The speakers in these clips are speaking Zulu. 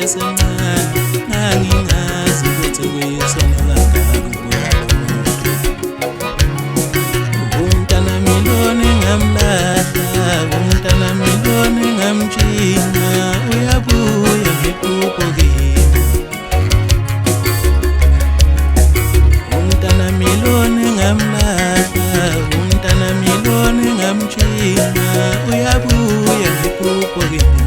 ngisasemncane ngangingazi ukuthi kuyisona kangaka umntana milone ngamlahla umntana milone ngamjina uyabuya ngephupho kimi umntana milone ngamlahla umntana milone ngamjina uyabuya ngephupho kimi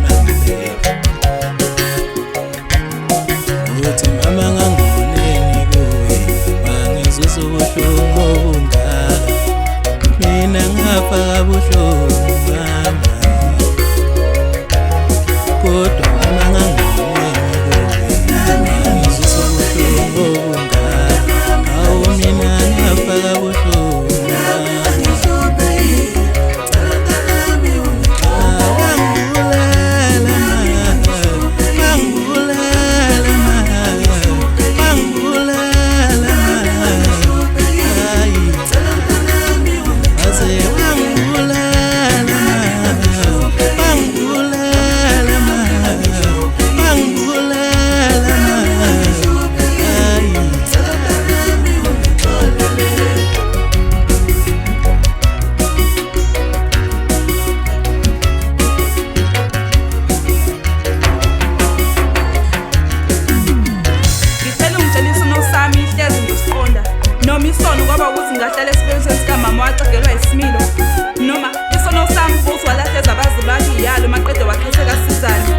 uthi mama ngangiboneni kuwe bangizuza ubuhlungu obungaka mina ngapha kabuhlungu mama kodwa mama ngangiboneni kuwe bangizuza ubuhlungu obungaka awu mina ngapha kabuhlungu noma isono kwaba ukuthi ngahlala esibenzweni sikamama wacegelwa isimilo noma isono sami futhi walahleza abazibali iyalo maqede wakhetheka sizane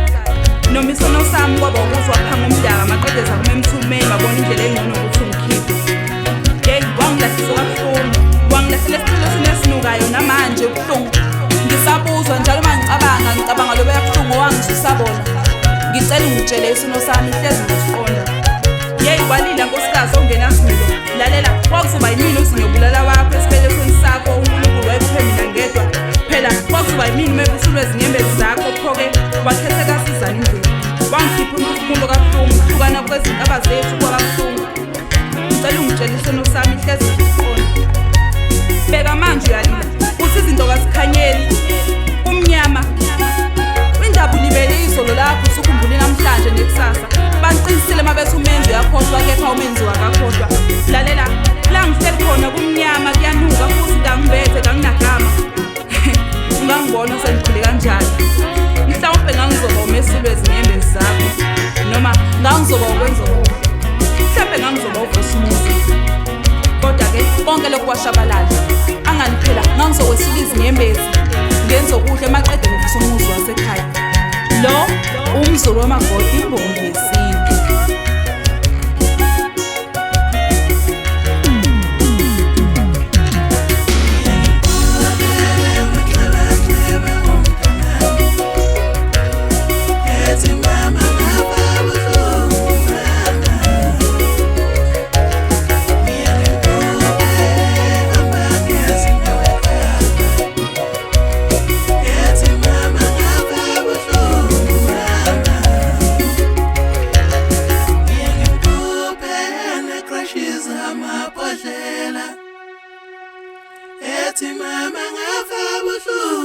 noma isono sami kwaba ukuthi waphanga umdaka maqede zakume emthumeni babona indlela engcono ukuthi ungikhiphe hey wangilahlisa kabuhlungu wangilahlela isicelo sinesinukayo namanje ubuhlungu ngisabuzwa njalo ngicabanga lobo yabuhlungu wangisabona ngicela ungitshele isono sami hlezi ngisiqonda yey walila nkosikazi ongenasimilo lalela kwakuzoba yimini uzingibulala wakho esibelethweni sakho uNkulunkulu wayephe mina ngedwa phela kwakuzoba yimini mebusulwe zinyembezi zakho pho-ke wakhetheka sizana indlela wangikhipha umphefumulo kabuhlungu hlukana kwezintaba zethu kwababuhlungu ngicela ungitshele isono sami hlezi ngisiqonda bheka manje uyalila uthi izinto kazikhanyeli umnyama indaba ulibele izolo lakho usukhumbule namhlanje nekusasa baqinisile mabethi umenzi uyakhohlwa kepha umenzi wakakhohlwa lalela la ngihleli khona kumnyama kuyanuka futhi ngangibethe kanginagama ungangibona sengikhule kanjani mhlawumbe ngangizoba umesulwe ezinyembezi zakho noma ngangizoba ukwenza okuhle mhlawumbe ngangizoba uvusa umuzi kodwa-ke konke lokhu kwashabalala angani phela ngangizokwesula izinyembezi ngenza okuhle maqede ngovusa umuzi wasekhaya lo umzulu wamagodi imbongi yesintu Ethi mama ngafa buhlungu